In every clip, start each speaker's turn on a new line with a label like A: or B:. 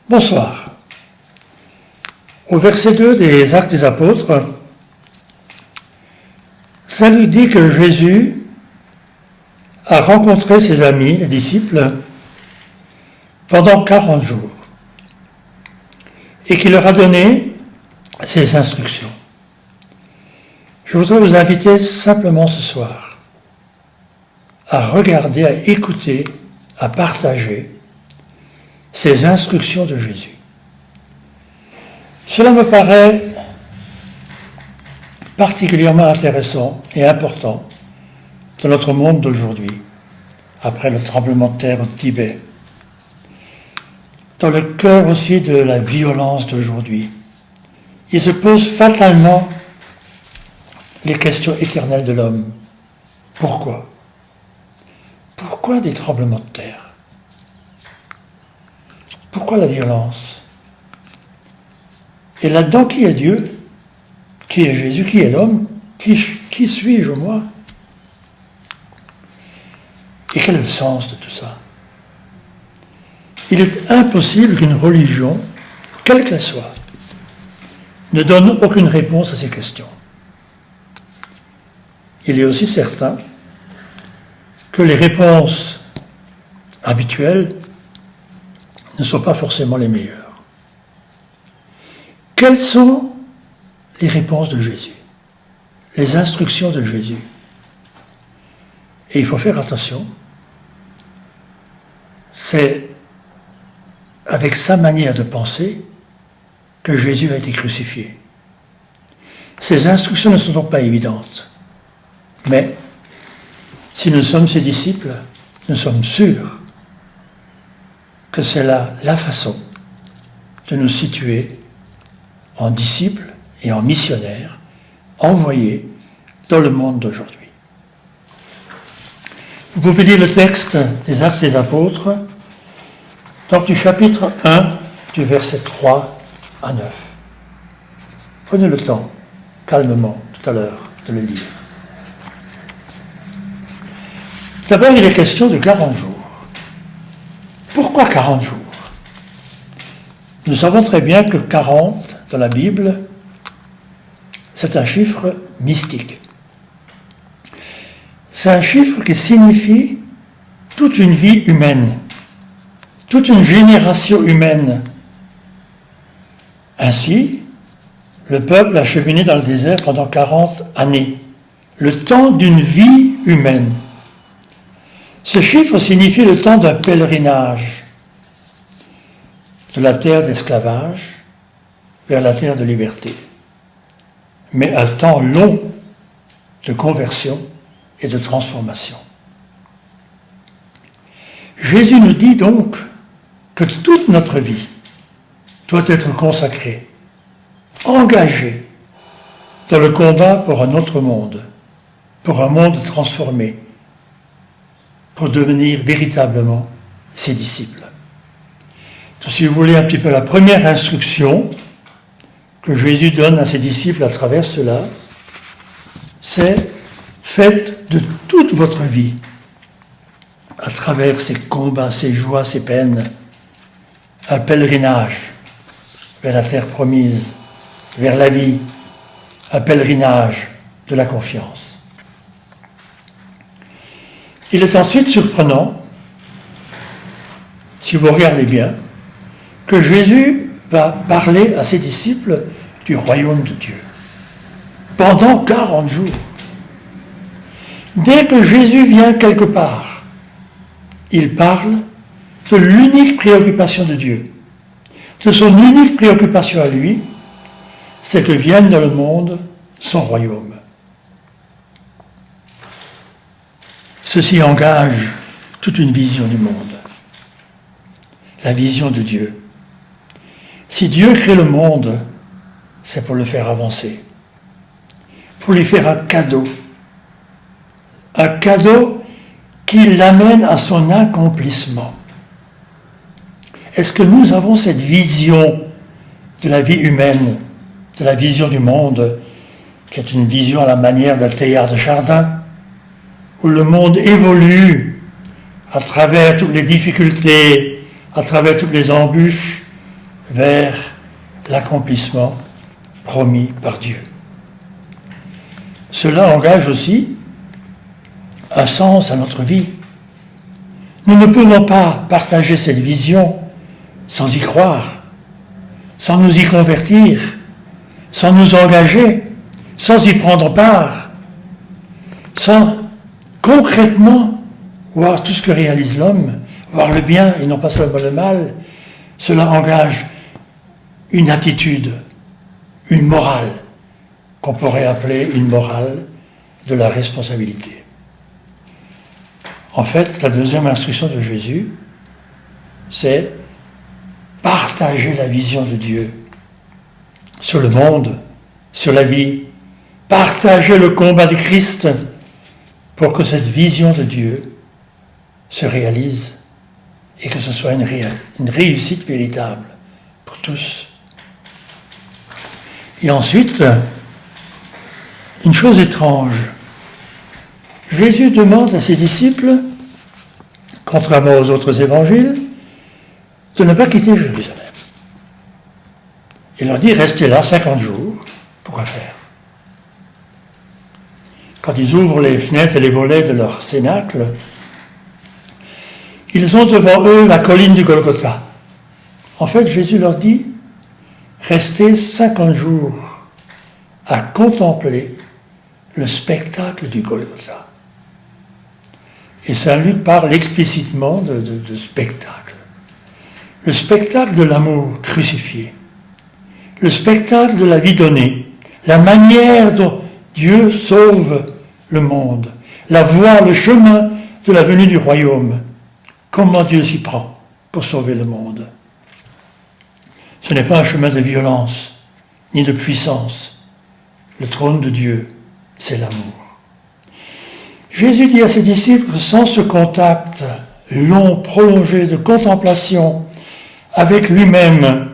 A: Bonsoir. Au verset 2 des Actes des Apôtres, ça nous dit que Jésus a rencontré ses amis, les disciples, pendant 40 jours et qu'il leur a donné ses instructions. Je voudrais vous inviter simplement ce soir à regarder, à écouter, à partager ces instructions de Jésus. Cela me paraît particulièrement intéressant et important dans notre monde d'aujourd'hui, après le tremblement de terre au Tibet, dans le cœur aussi de la violence d'aujourd'hui. Il se pose fatalement les questions éternelles de l'homme. Pourquoi ? Pourquoi des tremblements de terre ? Pourquoi la violence ? Et là-dedans, qui est Dieu ? Qui est Jésus ? Qui est l'homme ? Qui suis-je, moi ? Et quel est le sens de tout ça ? Il est impossible qu'une religion, quelle qu'elle soit, ne donne aucune réponse à ces questions. Il est aussi certain que les réponses habituelles ne sont pas forcément les meilleures. Quelles sont les réponses de Jésus ? Les instructions de Jésus ? Et il faut faire attention. C'est avec sa manière de penser que Jésus a été crucifié. Ces instructions ne sont donc pas évidentes. Mais si nous sommes ses disciples, nous sommes sûrs que c'est là la façon de nous situer en disciples et en missionnaires envoyés dans le monde d'aujourd'hui. Vous pouvez lire le texte des Actes des Apôtres, donc du chapitre 1, du verset 3 à 9. Prenez le temps, calmement, tout à l'heure, de le lire. D'abord, il est question de 40 jours. Pourquoi 40 jours ? Nous savons très bien que 40, dans la Bible, c'est un chiffre mystique. C'est un chiffre qui signifie toute une vie humaine, toute une génération humaine. Ainsi, le peuple a cheminé dans le désert pendant 40 années, le temps d'une vie humaine. Ce chiffre signifie le temps d'un pèlerinage de la terre d'esclavage vers la terre de liberté, mais un temps long de conversion et de transformation. Jésus nous dit donc que toute notre vie doit être consacrée, engagée dans le combat pour un autre monde, pour un monde transformé, pour devenir véritablement ses disciples. Donc, si vous voulez un petit peu la première instruction que Jésus donne à ses disciples à travers cela, c'est faites de toute votre vie, à travers ces combats, ces joies, ces peines, un pèlerinage vers la terre promise, vers la vie, un pèlerinage de la confiance. Il est ensuite surprenant, si vous regardez bien, que Jésus va parler à ses disciples du royaume de Dieu pendant 40 jours. Dès que Jésus vient quelque part, il parle de l'unique préoccupation de Dieu, de son unique préoccupation à lui, c'est que vienne dans le monde son royaume. Ceci engage toute une vision du monde, la vision de Dieu. Si Dieu crée le monde, c'est pour le faire avancer, pour lui faire un cadeau qui l'amène à son accomplissement. Est-ce que nous avons cette vision de la vie humaine, de la vision du monde, qui est une vision à la manière d'un Teilhard de Chardin, où le monde évolue à travers toutes les difficultés, à travers toutes les embûches, vers l'accomplissement promis par Dieu. Cela engage aussi un sens à notre vie. Nous ne pouvons pas partager cette vision sans y croire, sans nous y convertir, sans nous engager, sans y prendre part, sans concrètement voir tout ce que réalise l'homme, voir le bien et non pas seulement le mal. Cela engage une attitude, une morale, qu'on pourrait appeler une morale de la responsabilité. En fait, la deuxième instruction de Jésus, c'est partager la vision de Dieu sur le monde, sur la vie, partager le combat du Christ pour que cette vision de Dieu se réalise et que ce soit une réussite véritable pour tous. Et ensuite, une chose étrange, Jésus demande à ses disciples, contrairement aux autres évangiles, de ne pas quitter Jérusalem. Il leur dit, restez là 50 jours. Pourquoi faire? Quand ils ouvrent les fenêtres et les volets de leur cénacle, ils ont devant eux la colline du Golgotha. En fait, Jésus leur dit, restez 50 jours à contempler le spectacle du Golgotha. Et Saint Luc parle explicitement de spectacle. Le spectacle de l'amour crucifié. Le spectacle de la vie donnée. La manière dont Dieu sauve le monde. La voie, le chemin de la venue du royaume. Comment Dieu s'y prend pour sauver le monde. Ce n'est pas un chemin de violence, ni de puissance. Le trône de Dieu, c'est l'amour. Jésus dit à ses disciples que sans ce contact long, prolongé de contemplation avec lui-même,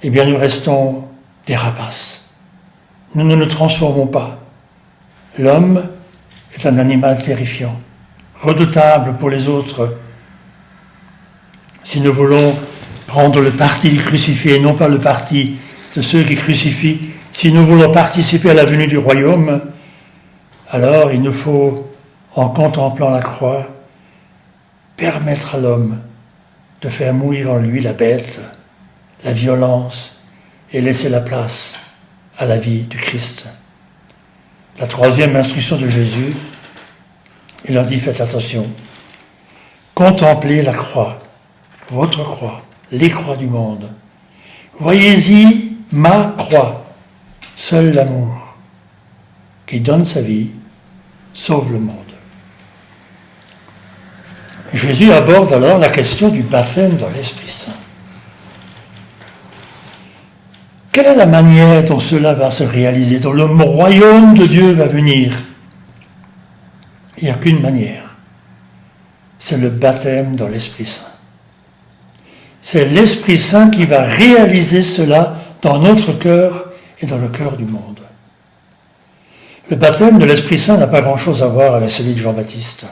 A: eh bien nous restons des rapaces. Nous ne nous transformons pas. L'homme est un animal terrifiant, redoutable pour les autres. Si nous voulons prendre le parti du crucifié et non pas le parti de ceux qui crucifient, si nous voulons participer à la venue du royaume, alors il nous faut, en contemplant la croix, permettre à l'homme de faire mourir en lui la bête, la violence, et laisser la place à la vie du Christ. La troisième instruction de Jésus, il leur dit, faites attention, contemplez la croix, votre croix, les croix du monde. Voyez-y ma croix, seul l'amour qui donne sa vie sauve le monde. Jésus aborde alors la question du baptême dans l'Esprit Saint. Quelle est la manière dont cela va se réaliser, dont le royaume de Dieu va venir? Il n'y a qu'une manière, c'est le baptême dans l'Esprit Saint. C'est l'Esprit Saint qui va réaliser cela dans notre cœur et dans le cœur du monde. Le baptême de l'Esprit Saint n'a pas grand-chose à voir avec celui de Jean-Baptiste,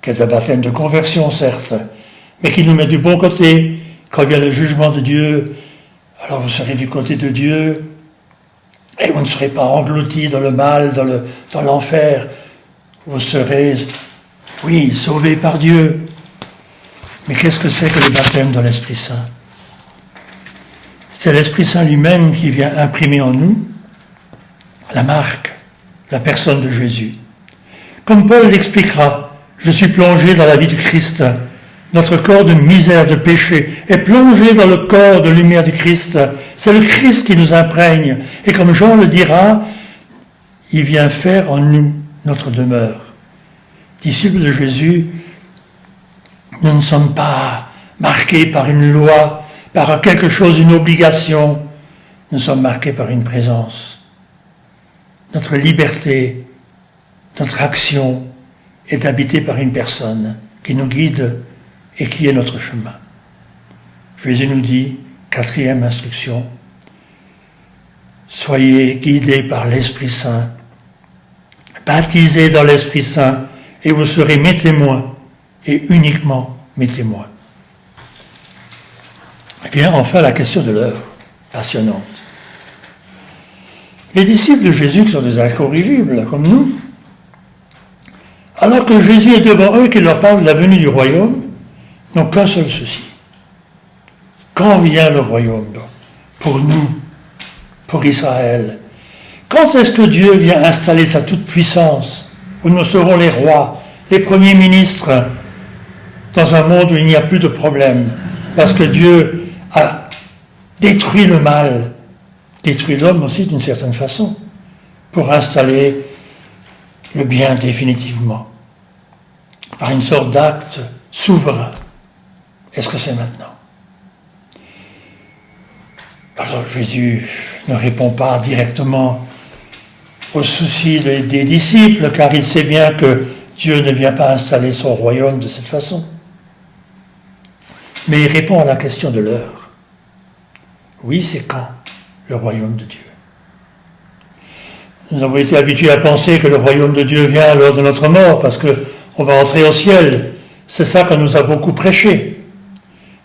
A: qui est un baptême de conversion, certes, mais qui nous met du bon côté. Quand vient le jugement de Dieu, alors vous serez du côté de Dieu, et vous ne serez pas engloutis dans le mal, dans l'enfer. Vous serez, oui, sauvés par Dieu. Mais qu'est-ce que c'est que le baptême dans l'Esprit Saint? C'est l'Esprit Saint lui-même qui vient imprimer en nous la marque, la personne de Jésus. Comme Paul l'expliquera, je suis plongé dans la vie du Christ. Notre corps de misère, de péché, est plongé dans le corps de lumière du Christ. C'est le Christ qui nous imprègne. Et comme Jean le dira, il vient faire en nous notre demeure. Disciples de Jésus, nous ne sommes pas marqués par une loi, par quelque chose, une obligation. Nous sommes marqués par une présence. Notre liberté, notre action est habitée par une personne qui nous guide et qui est notre chemin. Jésus nous dit, quatrième instruction, soyez guidés par l'Esprit Saint, baptisés dans l'Esprit Saint, et vous serez mes témoins, et uniquement mes témoins. vient enfin la question de l'heure, passionnante. Les disciples de Jésus, qui sont des incorrigibles, comme nous, alors que Jésus est devant eux, qu'il leur parle de la venue du royaume, n'ont qu'un seul souci. Quand vient le royaume, donc, pour nous, pour Israël? Quand est-ce que Dieu vient installer sa toute-puissance, où nous serons les rois, les premiers ministres, dans un monde où il n'y a plus de problème, parce que Dieu a détruit le mal, détruit l'homme aussi d'une certaine façon, pour installer le bien définitivement, par une sorte d'acte souverain. Est-ce que c'est maintenant? Alors Jésus ne répond pas directement aux soucis des disciples, car il sait bien que Dieu ne vient pas installer son royaume de cette façon. Mais il répond à la question de l'heure. Oui, c'est quand le royaume de Dieu? Nous avons été habitués à penser que le royaume de Dieu vient lors de notre mort, parce qu'on va entrer au ciel. C'est ça qu'on nous a beaucoup prêché.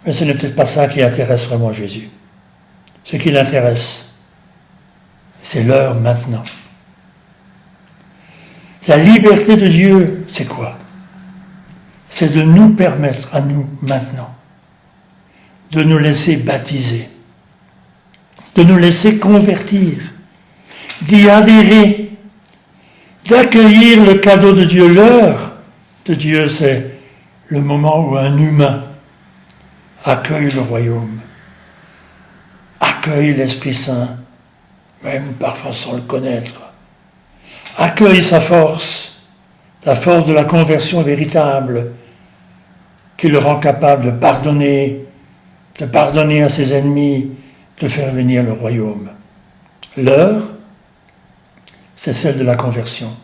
A: Mais ce n'est peut-être pas ça qui intéresse vraiment Jésus. Ce qui l'intéresse, c'est l'heure maintenant. La liberté de Dieu, c'est quoi? C'est de nous permettre à nous maintenant de nous laisser baptiser, de nous laisser convertir, d'y adhérer, d'accueillir le cadeau de Dieu. L'heure de Dieu, c'est le moment où un humain accueille le royaume, accueille l'Esprit Saint, même parfois sans le connaître, accueille sa force, la force de la conversion véritable, qui le rend capable de pardonner à ses ennemis, de faire venir le royaume. L'heure, c'est celle de la conversion.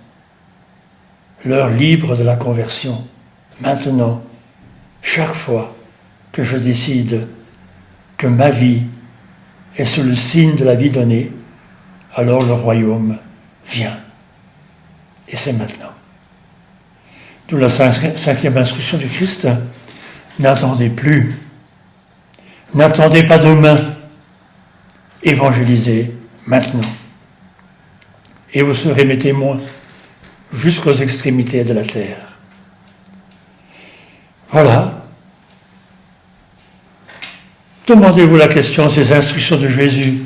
A: L'heure libre de la conversion. Maintenant, chaque fois que je décide que ma vie est sous le signe de la vie donnée, alors le royaume vient. Et c'est maintenant. D'où la cinquième instruction du Christ. N'attendez plus. N'attendez pas demain. Évangélisez maintenant. Et vous serez mes témoins jusqu'aux extrémités de la terre. Voilà. Demandez-vous la question, ces instructions de Jésus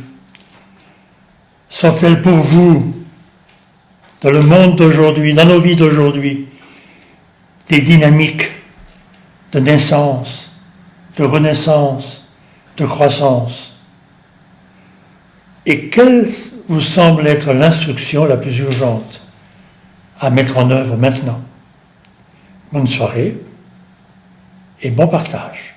A: sont-elles pour vous, dans le monde d'aujourd'hui, dans nos vies d'aujourd'hui, des dynamiques de naissance, de renaissance, de croissance? Et quelle vous semble être l'instruction la plus urgente à mettre en œuvre maintenant? Bonne soirée et bon partage.